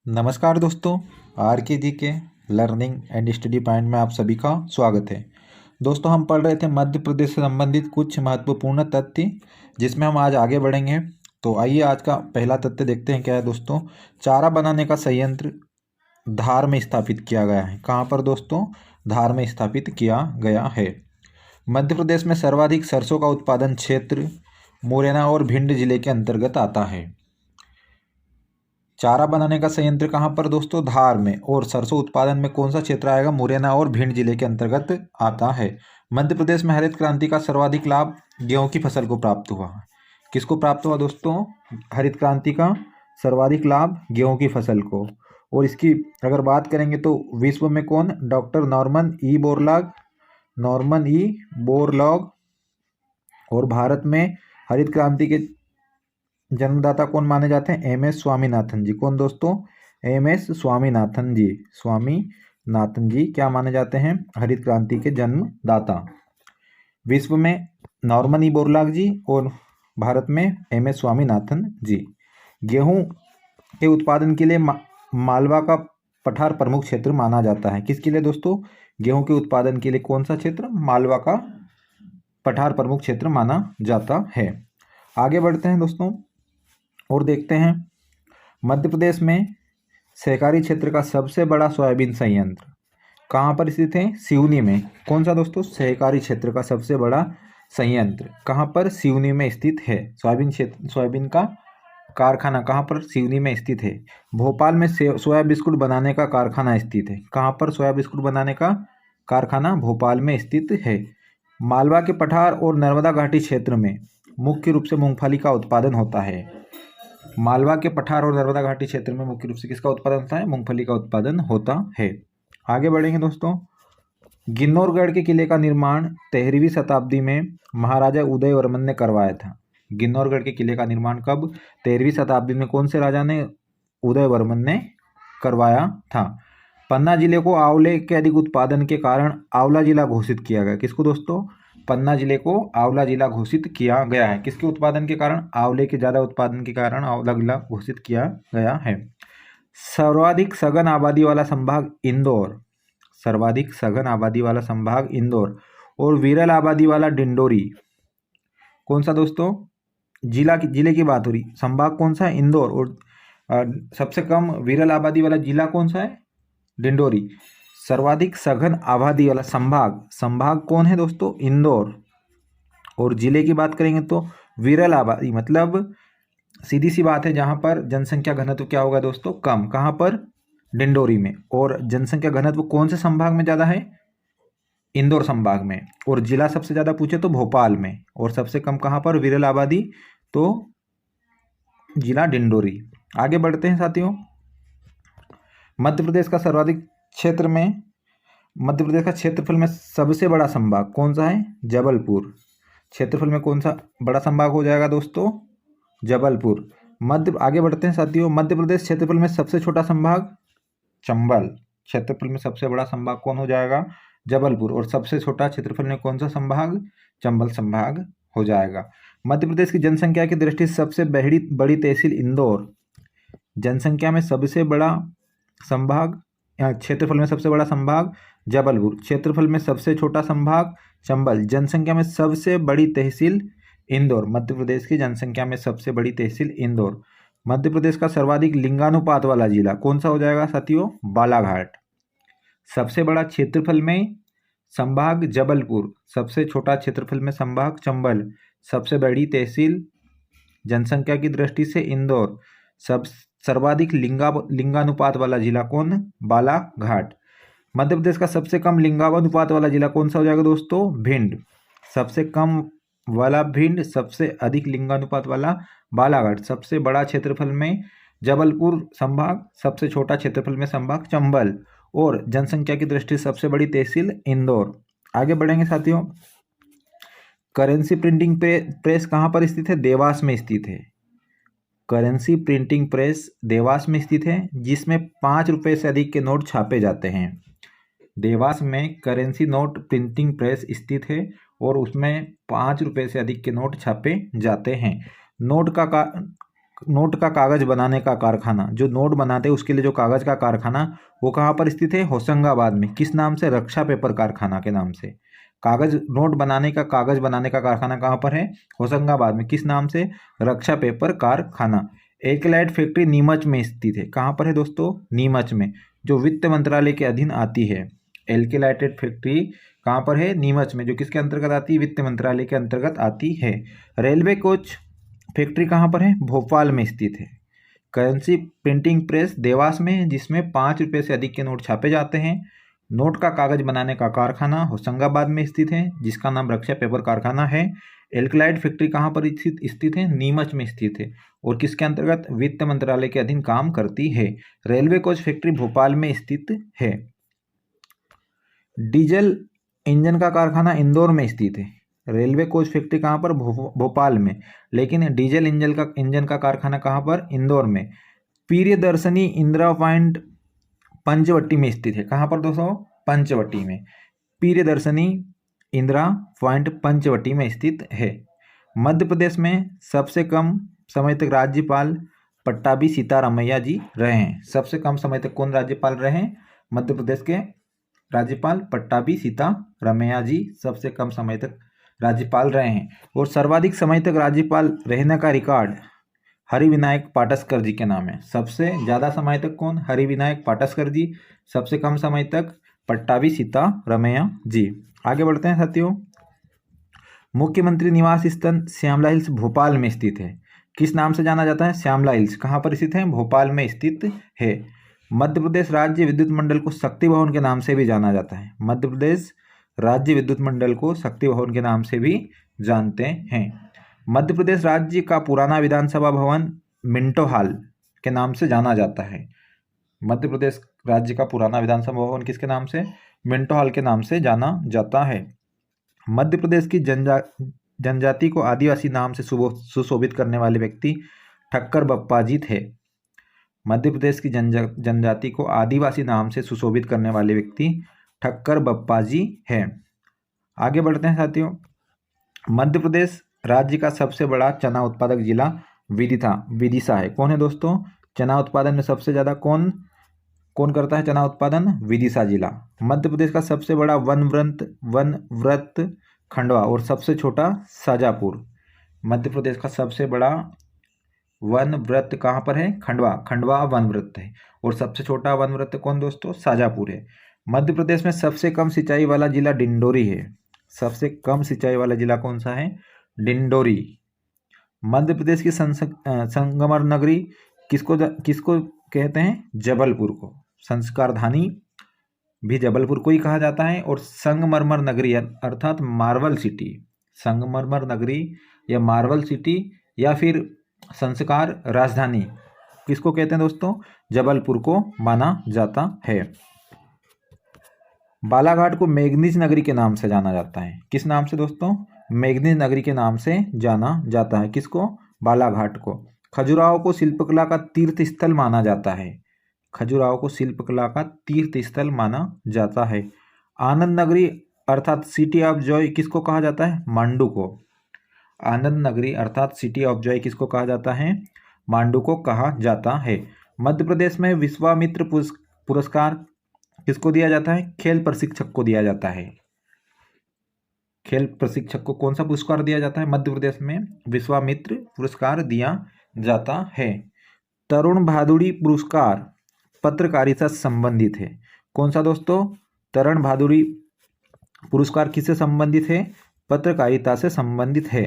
नमस्कार दोस्तों। आर के जी के लर्निंग एंड स्टडी पॉइंट में आप सभी का स्वागत है। दोस्तों, हम पढ़ रहे थे मध्य प्रदेश से संबंधित कुछ महत्वपूर्ण तथ्य, जिसमें हम आज आगे बढ़ेंगे। तो आइए आज का पहला तथ्य देखते हैं क्या है दोस्तों। चारा बनाने का संयंत्र धार में स्थापित किया गया है। कहाँ पर दोस्तों? धार में स्थापित किया गया है। मध्य प्रदेश में सर्वाधिक सरसों का उत्पादन क्षेत्र मुरैना और भिंड जिले के अंतर्गत आता है। चारा बनाने का संयंत्र कहाँ पर दोस्तों? धार में। और सरसों उत्पादन में कौन सा क्षेत्र आएगा? मुरैना और भिंड जिले के अंतर्गत आता है। मध्य प्रदेश में हरित क्रांति का सर्वाधिक लाभ गेहूं की फसल को प्राप्त हुआ। किसको प्राप्त हुआ दोस्तों? हरित क्रांति का सर्वाधिक लाभ गेहूं की फसल को। और इसकी अगर बात करेंगे तो विश्व में कौन? Doctor Norman E Borlaug. और भारत में हरित क्रांति के जन्मदाता कौन माने जाते हैं? एम.एस. स्वामीनाथन जी। कौन दोस्तों? एम.एस. स्वामीनाथन जी क्या माने जाते हैं? हरित क्रांति के जन्मदाता। विश्व में नॉर्मन ई बोरलॉग जी और भारत में एम.एस. स्वामीनाथन जी। गेहूं के उत्पादन के लिए मालवा का पठार प्रमुख क्षेत्र माना जाता है। किसके लिए दोस्तों? गेहूं के उत्पादन के लिए कौन सा क्षेत्र? मालवा का पठार प्रमुख क्षेत्र माना जाता है। आगे बढ़ते हैं दोस्तों और देखते हैं मध्य प्रदेश में सहकारी क्षेत्र का सबसे बड़ा सोयाबीन संयंत्र कहाँ पर स्थित है? सिवनी में। कौन सा दोस्तों? सहकारी क्षेत्र का सबसे बड़ा संयंत्र कहाँ पर? सिवनी में स्थित है। सोयाबीन का कारखाना कहाँ पर? सिवनी में स्थित है। भोपाल में सोया बिस्कुट बनाने का कारखाना स्थित है। कहाँ पर सोया बिस्कुट बनाने का कारखाना? भोपाल में स्थित है। मालवा के पठार और नर्मदा घाटी क्षेत्र में मुख्य रूप से मूंगफली का उत्पादन होता है। मालवा के पठार और नर्मदा घाटी क्षेत्र में मुख्य रूप से किसका उत्पादन होता है? मूंगफली का उत्पादन होता है। आगे बढ़ेंगे दोस्तों। गिन्नौरगढ़ के किले का निर्माण 13वीं शताब्दी में महाराजा उदयवर्मन ने करवाया था। गिन्नौरगढ़ के किले का निर्माण कब? 13वीं शताब्दी में कौन से राजा ने? उदयवर्मन ने करवाया था। पन्ना जिले को आंवले के अधिक उत्पादन के कारण आंवला जिला घोषित किया गया। किसको दोस्तों? पन्ना जिले को आंवला जिला घोषित किया गया है। किसके उत्पादन के कारण? आंवले के ज़्यादा उत्पादन के कारण आंवला जिला घोषित किया गया है। सर्वाधिक सघन आबादी वाला संभाग इंदौर। सर्वाधिक सघन आबादी वाला संभाग इंदौर और विरल आबादी वाला डिंडोरी। कौन सा दोस्तों? जिले की बात हो रही। संभाग कौन सा है? इंदौर। और सबसे कम विरल आबादी वाला जिला कौन सा है? डिंडोरी। सर्वाधिक सघन आबादी वाला संभाग कौन है दोस्तों? इंदौर। और जिले की बात करेंगे तो विरल आबादी, मतलब सीधी सी बात है, जहां पर जनसंख्या घनत्व क्या होगा दोस्तों? कम। कहां पर? डिंडोरी में। और जनसंख्या घनत्व कौन से संभाग में ज़्यादा है? इंदौर संभाग में। और जिला सबसे ज़्यादा पूछे तो भोपाल में। और सबसे कम कहां पर? विरल आबादी तो जिला डिंडोरी। आगे बढ़ते हैं साथियों। मध्य प्रदेश का क्षेत्रफल में सबसे बड़ा संभाग कौन सा है? जबलपुर। क्षेत्रफल में कौन सा बड़ा संभाग हो जाएगा दोस्तों? जबलपुर। आगे बढ़ते हैं साथियों। मध्य प्रदेश क्षेत्रफल में सबसे छोटा संभाग चंबल। क्षेत्रफल में सबसे बड़ा संभाग कौन हो जाएगा? जबलपुर। और सबसे छोटा क्षेत्रफल में कौन सा संभाग? चंबल संभाग हो जाएगा। मध्य प्रदेश की जनसंख्या की दृष्टि से सबसे बड़ी तहसील इंदौर। जनसंख्या में सबसे बड़ा संभाग, क्षेत्रफल में सबसे बड़ा संभाग जबलपुर। क्षेत्रफल में सबसे छोटा संभाग चंबल। जनसंख्या में सबसे बड़ी तहसील इंदौर। मध्य प्रदेश की जनसंख्या में सबसे बड़ी तहसील इंदौर। मध्य प्रदेश का सर्वाधिक लिंगानुपात वाला जिला कौन सा हो जाएगा साथियों? बालाघाट। सबसे बड़ा क्षेत्रफल में संभाग जबलपुर। सबसे छोटा क्षेत्रफल में संभाग चंबल। सबसे बड़ी तहसील जनसंख्या की दृष्टि से इंदौर। सर्वाधिक लिंगानुपात वाला जिला कौन? बालाघाट। मध्य प्रदेश का सबसे कम लिंगानुपात वाला जिला कौन सा हो जाएगा दोस्तों? भिंड। सबसे कम वाला भिंड, सबसे अधिक लिंगानुपात वाला बालाघाट। सबसे बड़ा क्षेत्रफल में जबलपुर संभाग, सबसे छोटा क्षेत्रफल में संभाग चंबल। और जनसंख्या की दृष्टि से सबसे बड़ी तहसील इंदौर। आगे बढ़ेंगे साथियों। करेंसी प्रिंटिंग प्रेस कहाँ पर स्थित है? देवास में स्थित है। करेंसी प्रिंटिंग प्रेस देवास में स्थित है, जिसमें 5 रुपये से अधिक के नोट छापे जाते हैं। देवास में करेंसी नोट प्रिंटिंग प्रेस स्थित है और उसमें 5 रुपये से अधिक के नोट छापे जाते हैं। नोट का कागज बनाने का कारखाना, जो नोट बनाते हैं उसके लिए जो कागज का कारखाना, वो कहाँ पर स्थित है? होशंगाबाद में। किस नाम से? रक्षा पेपर कारखाना के नाम से। कागज नोट बनाने का कागज बनाने का कारखाना कहाँ पर है? होशंगाबाद में। किस नाम से? रक्षा पेपर कारखाना। एल्केलाइट फैक्ट्री नीमच में स्थित है। कहाँ पर है दोस्तों? नीमच में, जो वित्त मंत्रालय के अधीन आती है। एल्केलाइटेड फैक्ट्री कहाँ पर है? नीमच में, जो किसके अंतर्गत आती है? वित्त मंत्रालय के अंतर्गत आती है। रेलवे कोच फैक्ट्री कहाँ पर है? भोपाल में स्थित है। करेंसी प्रिंटिंग प्रेस देवास में है, जिसमें 5 रुपये से अधिक के नोट छापे जाते हैं। नोट का कागज बनाने का कारखाना होशंगाबाद में स्थित है, जिसका नाम रक्षा पेपर कारखाना है। एल्कलाइड फैक्ट्री कहाँ पर स्थित है? नीमच में स्थित है, और किसके अंतर्गत? वित्त मंत्रालय के अधीन काम करती है। रेलवे कोच फैक्ट्री भोपाल में स्थित है। डीजल इंजन का कारखाना इंदौर में स्थित है। रेलवे कोच फैक्ट्री कहाँ पर? भोपाल में, लेकिन डीजल इंजन का कारखाना कहाँ पर? इंदौर में। प्रियदर्शनी इंदिरा पॉइंट पंचवटी में स्थित है। कहाँ पर दोस्तों? पंचवटी में। प्रियदर्शनी इंदिरा पॉइंट पंचवटी में स्थित है। मध्य प्रदेश में सबसे कम समय तक राज्यपाल पट्टाभी सीतारामैया जी रहे हैं। सबसे कम समय तक कौन राज्यपाल रहे हैं? मध्य प्रदेश के राज्यपाल पट्टाभी सीतारामैया जी सबसे कम समय तक राज्यपाल रहे हैं। और सर्वाधिक समय तक राज्यपाल रहने का रिकॉर्ड हरिविनायक पाटस्कर जी के नाम है। सबसे ज़्यादा समय तक कौन? हरिविनायक पाटस्कर जी। सबसे कम समय तक पट्टाभी सीतारामैया जी। आगे बढ़ते हैं साथियों। मुख्यमंत्री निवास स्थल श्यामला हिल्स भोपाल में स्थित है। किस नाम से जाना जाता है? श्यामला हिल्स। कहाँ पर स्थित है? भोपाल में स्थित है। मध्य प्रदेश राज्य विद्युत मंडल को शक्ति भवन के नाम से भी जाना जाता है। मध्य प्रदेश राज्य विद्युत मंडल को शक्ति भवन के नाम से भी जानते हैं। मध्य प्रदेश राज्य का पुराना विधानसभा भवन मिंटो हॉल के नाम से जाना जाता है। मध्य प्रदेश राज्य का पुराना विधानसभा भवन किसके नाम से? मिंटो हॉल के नाम से जाना जाता है। मध्य प्रदेश की जनजाति को आदिवासी नाम से सुशोभित करने वाले व्यक्ति ठक्कर बप्पा जी थे। मध्य प्रदेश की जनजाति को आदिवासी नाम से सुशोभित करने वाले व्यक्ति ठक्कर बप्पा जी हैं। आगे बढ़ते हैं साथियों। मध्य प्रदेश राज्य का सबसे बड़ा चना उत्पादक जिला विदिशा है। कौन है दोस्तों? चना उत्पादन में सबसे ज़्यादा कौन करता है चना उत्पादन? विदिशा जिला। मध्य प्रदेश का सबसे बड़ा वनव्रत खंडवा और सबसे छोटा शाजापुर। मध्य प्रदेश का सबसे बड़ा वनव्रत कहाँ पर है? खंडवा वनव्रत है। और सबसे छोटा वनव्रत कौन दोस्तों? शाजापुर है। मध्य प्रदेश में सबसे कम सिंचाई वाला जिला डिंडोरी है। सबसे कम सिंचाई वाला जिला कौन सा है? डिंडोरी। मध्य प्रदेश की संगमर नगरी किसको कहते हैं? जबलपुर को। संस्कारधानी भी जबलपुर को ही कहा जाता है। और संगमरमर नगरी अर्थात मार्बल सिटी, संगमरमर नगरी या मार्बल सिटी या फिर संस्कार राजधानी किसको कहते हैं दोस्तों? जबलपुर को माना जाता है। बालाघाट को मैग्नीज नगरी के नाम से जाना जाता है। किस नाम से दोस्तों? मैग्नीज नगरी के नाम से जाना जाता है। किसको? बालाघाट को। खजुराहो को शिल्पकला का तीर्थ स्थल माना जाता है। खजुराहो को शिल्पकला का तीर्थ स्थल माना जाता है। आनंद नगरी अर्थात सिटी ऑफ जॉय किसको कहा जाता है? मांडू को। आनंद नगरी अर्थात सिटी ऑफ जॉय किसको कहा जाता है? मांडू को कहा जाता है। मध्य प्रदेश में विश्वामित्र पुरस्कार किसको दिया जाता है? खेल प्रशिक्षक को दिया जाता है। खेल प्रशिक्षक को कौन सा पुरस्कार दिया जाता है? मध्य प्रदेश में विश्वामित्र पुरस्कार दिया जाता है। तरुण भादुड़ी पुरस्कार पत्रकारिता से संबंधित है। कौन सा दोस्तों? तरुण भादुड़ी पुरस्कार किससे संबंधित है? पत्रकारिता से संबंधित है।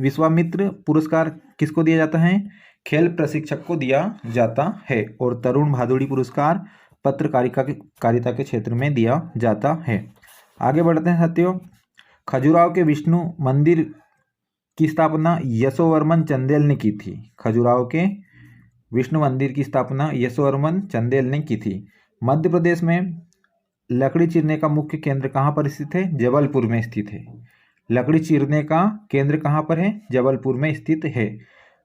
विश्वामित्र पुरस्कार किसको दिया जाता है? खेल प्रशिक्षक को दिया जाता है। और तरुण भादुड़ी पुरस्कार पत्रकारिता के क्षेत्र में दिया जाता है। आगे बढ़ते हैं साथियों। खजुराहो के विष्णु मंदिर की स्थापना यशोवर्मन चंदेल ने की थी। खजुराहो के विष्णु मंदिर की स्थापना यशोवर्मन चंदेल ने की थी। मध्य प्रदेश में लकड़ी चीरने का मुख्य केंद्र कहाँ पर स्थित है? जबलपुर में स्थित है। लकड़ी चीरने का केंद्र कहाँ पर है? जबलपुर में स्थित है।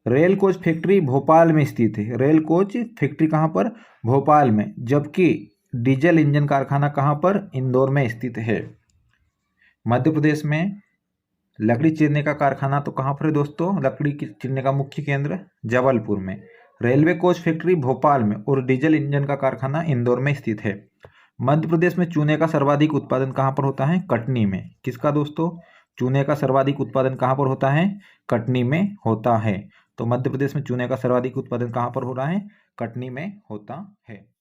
रेल कोच फैक्ट्री भोपाल में स्थित है। रेल कोच फैक्ट्री कहाँ पर? भोपाल में। जबकि डीजल इंजन कारखाना कहाँ पर? इंदौर में स्थित है। मध्य प्रदेश में लकड़ी चीरने का कारखाना तो कहाँ पर है दोस्तों? लकड़ी चीरने का मुख्य केंद्र जबलपुर में। रेलवे कोच फैक्ट्री भोपाल में और डीजल इंजन का कारखाना इंदौर में स्थित है। मध्य प्रदेश में चूने का सर्वाधिक उत्पादन कहाँ पर होता है? कटनी में। किसका दोस्तों? चूने का सर्वाधिक उत्पादन कहाँ पर होता है? कटनी में होता है। तो मध्य प्रदेश में चूने का सर्वाधिक उत्पादन कहाँ पर हो रहा है? कटनी में होता है।